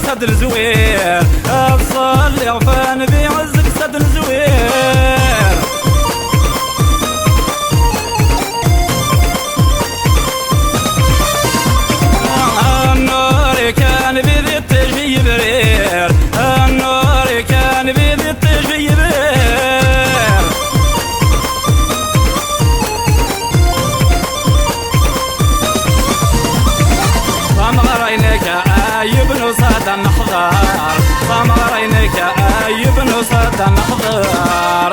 صدر زوير تصلي عفان بعزك صدر زوير النور كان بذي التجي برير النور كان بذي التجي برير صمغر عينيك أيب نصاد النحضار صمغر عينيك أيب نصاد النحضار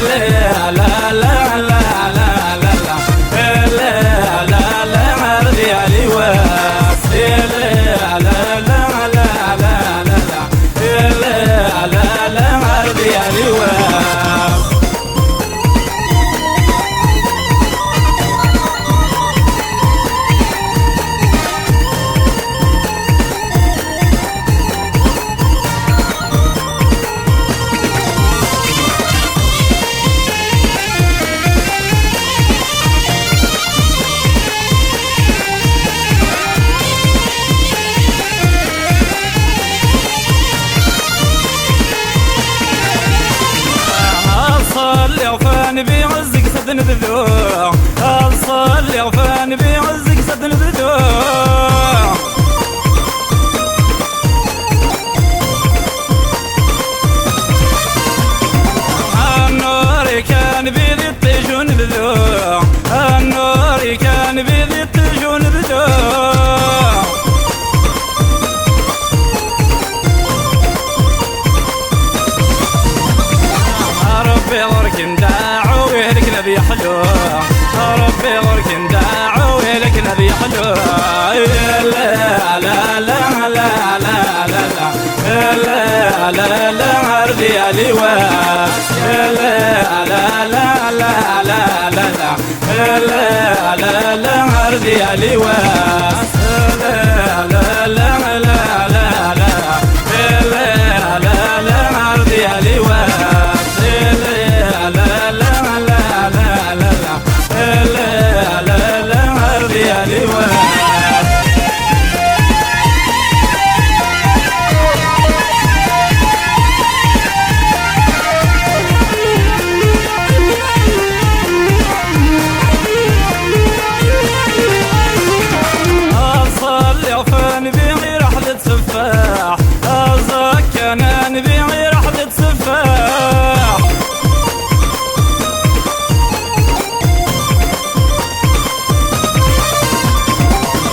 لا لا لا لا لا لا لا لا لا عرضي علي واس لا لا لا لا لا لا لا لا عرضي علي واس صلي بعزك صدن بذوع صلي عفان بعزك صدن بذوع النور كان بذي التجون بذوع النور كان بذي التجون بذوع ربي غرك نداعو ويلك نبي حلو ربي غرك نداعو ويلك نبي حلو لا لا لا لا لا لا لا لا عرضي علي واس لا لا لا لا لا لا لا لا لا عرضي علي واس لا لا لا لا لا لا لا لا عرضي علي واس نبيعي رحلة سفاح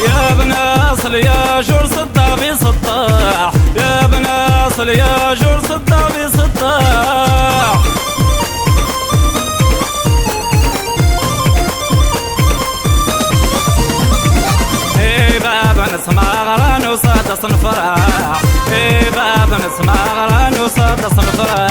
يا ابن اصل يا جور صدابي سطاح يا ابن اصل يا جور صدابي سطاح اي بابا نسمع غران وصاد صنفراح اي بابا نسمع غران وصاد صنفراح